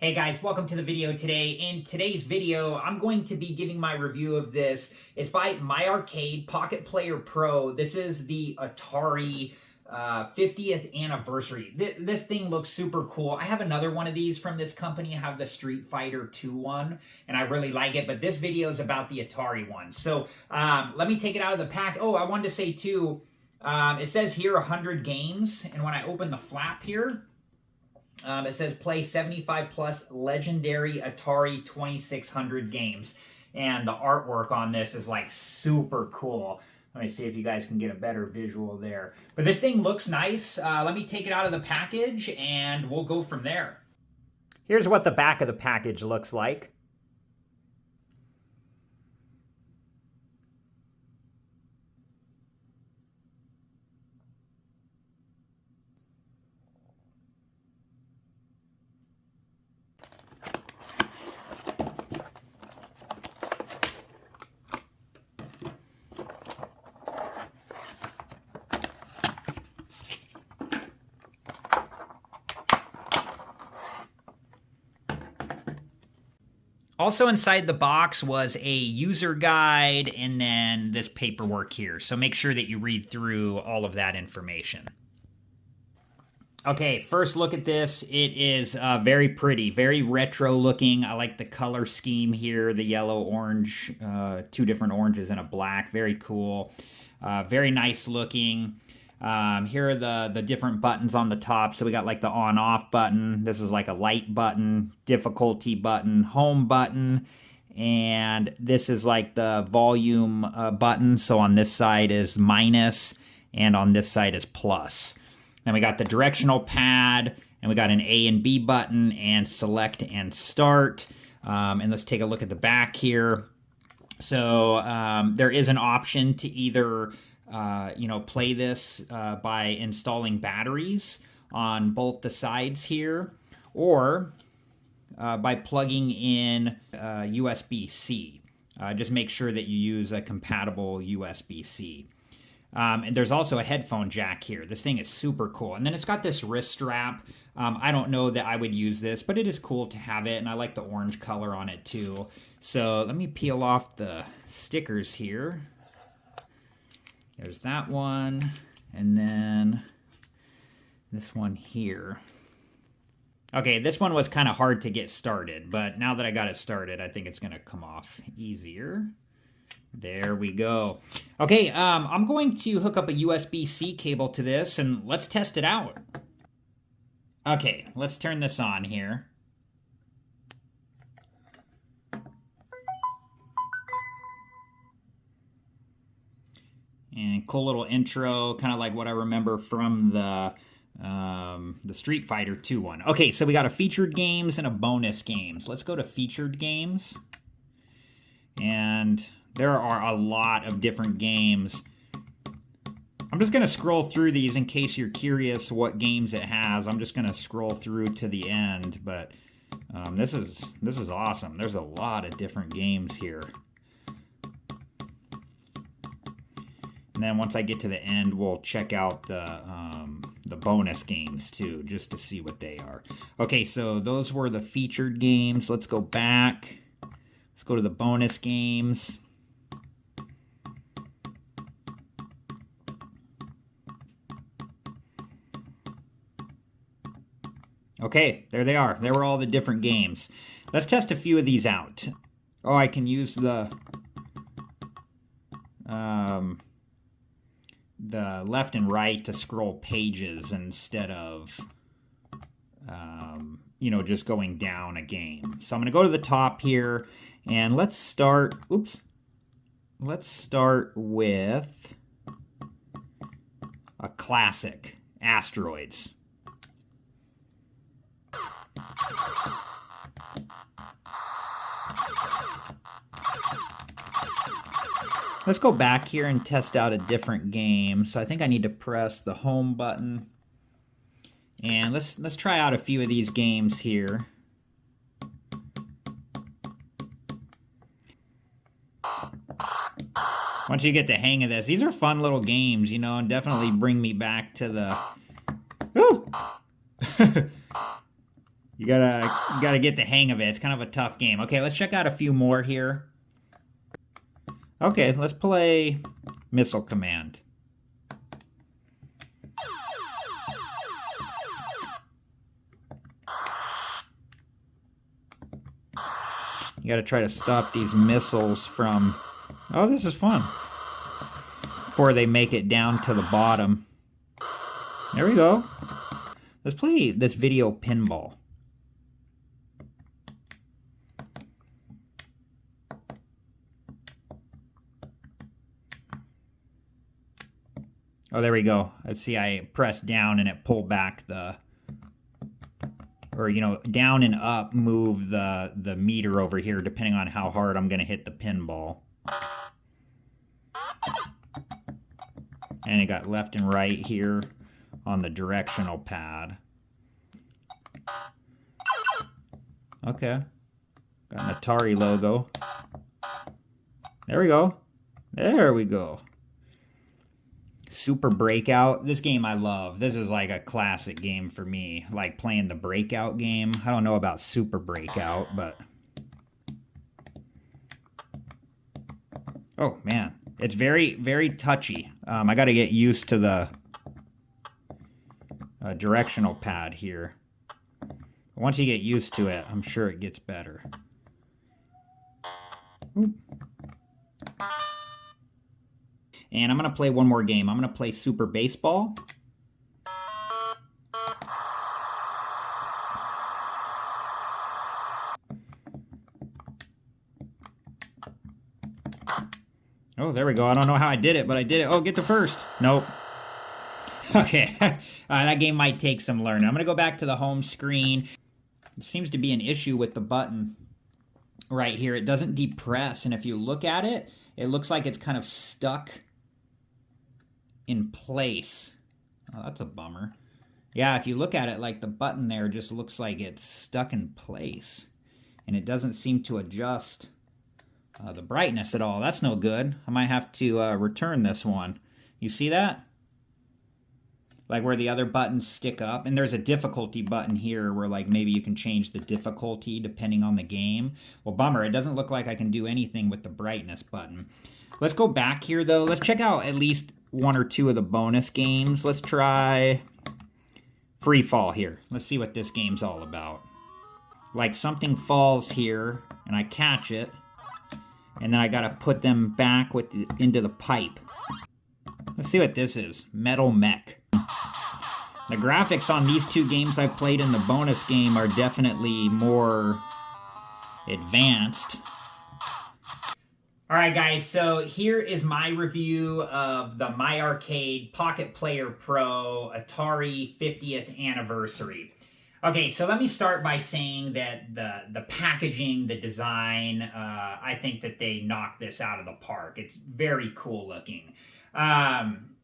Hey guys, welcome to the video today. In today's video, I'm going to be giving my review of this. It's by My Arcade Pocket Player Pro. This is the Atari 50th anniversary. This thing looks super cool. I have another one of these from this company. I have the Street Fighter 2 one, and I really like it, but this video is about the Atari one. So let me take it out of the pack. Oh, I wanted to say too, it says here 100 games, and when I open the flap here, it says play 75 plus legendary Atari 2600 games. And the artwork on this is like super cool. Let me see if you guys can get a better visual there. But this thing looks nice. Let me take it out of the package and we'll go from there. Here's what the back of the package looks like. Also inside the box was a user guide and then this paperwork here. So make sure that you read through all of that information. Okay, first look at this. It is very pretty, very retro looking. I like the color scheme here, the yellow, orange, two different oranges and a black. Very cool. Very nice looking. Here are the different buttons on the top. So we got like the on-off button. This is like a light button, difficulty button, home button, and this is like the volume button. So on this side is minus, and on this side is plus. Then we got the directional pad, and we got an A and B button, and select and start. And let's take a look at the back here. So there is an option to either play this by installing batteries on both the sides here, or by plugging in USB-C. Just make sure that you use a compatible USB-C. And there's also a headphone jack here. This thing is super cool. And then it's got this wrist strap. I don't know that I would use this, but it is cool to have it, and I like the orange color on it too. So let me peel off the stickers here. There's that one, and then this one here. Okay, this one was kind of hard to get started, but now that I got it started, I think it's going to come off easier. There we go. Okay, I'm going to hook up a USB-C cable to this, and let's test it out. Okay, let's turn this on here. And cool little intro, kind of like what I remember from the Street Fighter 2 one. Okay, so we got a featured games and a bonus games. Let's go to featured games. And there are a lot of different games. I'm just going to scroll through these in case you're curious what games it has. I'm just going to scroll through to the end, but this is awesome. There's a lot of different games here. And then once I get to the end, we'll check out the bonus games too, just to see what they are. Okay, so those were the featured games. Let's go back. Let's go to the bonus games. Okay, there they are. There were all the different games. Let's test a few of these out. Oh, I can use the left and right to scroll pages instead of, just going down a game. So I'm going to go to the top here, and let's start with a classic, Asteroids. Let's go back here and test out a different game. So I think I need to press the home button. And let's try out a few of these games here. Once you get the hang of this, these are fun little games, and definitely bring me back to the... Ooh! You gotta get the hang of it. It's kind of a tough game. Okay, let's check out a few more here. Okay, let's play Missile Command. You gotta try to stop these missiles from... Oh, this is fun. Before they make it down to the bottom. There we go. Let's play this video pinball. Oh, there we go. Let's see, I pressed down and it pulled back the... Or, you know, down and up move the meter over here, depending on how hard I'm going to hit the pinball. And it got left and right here on the directional pad. Okay. Got an Atari logo. There we go. There we go. Super Breakout. This game I love. This is like a classic game for me. Like playing the Breakout game. I don't know about Super Breakout, but... Oh, man. It's very, very touchy. I got to get used to the directional pad here. Once you get used to it, I'm sure it gets better. Ooh. And I'm going to play one more game. I'm going to play Super Baseball. Oh, there we go. I don't know how I did it, but I did it. Oh, get to first. Nope. Okay. That game might take some learning. I'm going to go back to the home screen. It seems to be an issue with the button right here. It doesn't depress, and if you look at it, it looks like it's kind of stuck in place. Oh, that's a bummer. Yeah, if you look at it, like the button there just looks like it's stuck in place, and it doesn't seem to adjust the brightness at all. That's no good. I might have to return this one. You see that? Like where the other buttons stick up, and there's a difficulty button here where like maybe you can change the difficulty depending on the game. Well, bummer. It doesn't look like I can do anything with the brightness button. Let's go back here though. Let's check out at least one or two of the bonus games. Let's try Free Fall here. Let's see what this game's all about. Like something falls here and I catch it, and then I gotta put them back into the pipe. Let's see what this is. Metal Mech. The graphics on these two games I've played in the bonus game are definitely more advanced. Alright guys, so here is my review of the My Arcade Pocket Player Pro Atari 50th Anniversary. Okay, so let me start by saying that the packaging, the design, I think that they knocked this out of the park. It's very cool looking.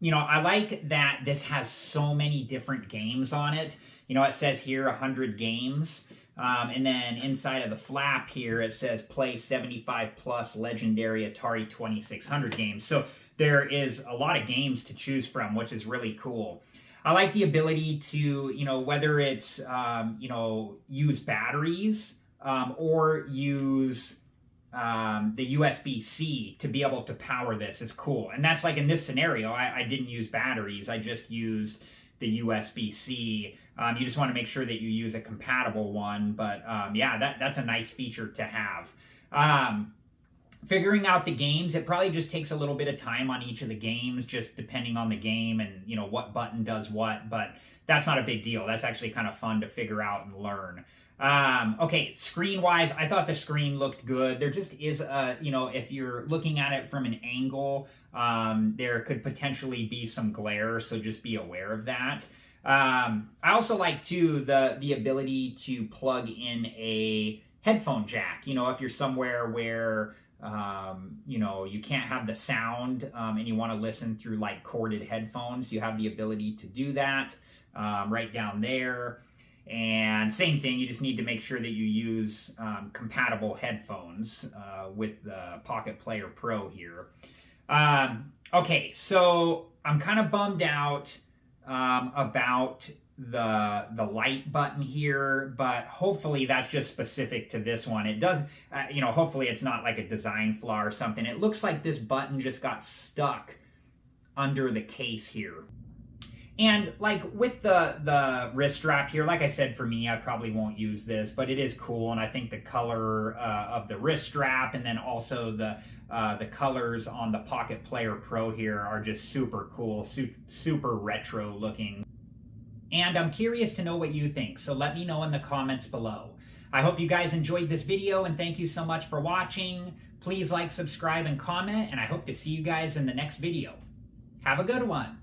You know, I like that this has so many different games on it. You know, it says here 100 games. And then inside of the flap here, it says play 75 plus legendary Atari 2600 games. So there is a lot of games to choose from, which is really cool. I like the ability to, you know, whether it's, you know, use batteries or use the USB-C to be able to power this. Is cool. And that's like in this scenario, I didn't use batteries. I just used the USB-C. You just want to make sure that you use a compatible one. But yeah, that's a nice feature to have. Figuring out the games, it probably just takes a little bit of time on each of the games, just depending on the game and, you know, what button does what, but that's not a big deal. That's actually kind of fun to figure out and learn. Okay, screen-wise, I thought the screen looked good. There just is you know, if you're looking at it from an angle, there could potentially be some glare, so just be aware of that. I also like, too, the ability to plug in a headphone jack. You know, if you're somewhere where you know, you can't have the sound and you want to listen through like corded headphones, you have the ability to do that right down there. And same thing, you just need to make sure that you use compatible headphones with the Pocket Player Pro here. Okay, so I'm kind of bummed out about the light button here, but hopefully that's just specific to this one. It does, you know, hopefully it's not like a design flaw or something. It looks like this button just got stuck under the case here. And like with the wrist strap here, like I said, for me, I probably won't use this, but it is cool. And I think the color of the wrist strap, and then also the colors on the Pocket Player Pro here are just super cool, super retro looking. And I'm curious to know what you think, so let me know in the comments below. I hope you guys enjoyed this video, and thank you so much for watching. Please like, subscribe, and comment, and I hope to see you guys in the next video. Have a good one.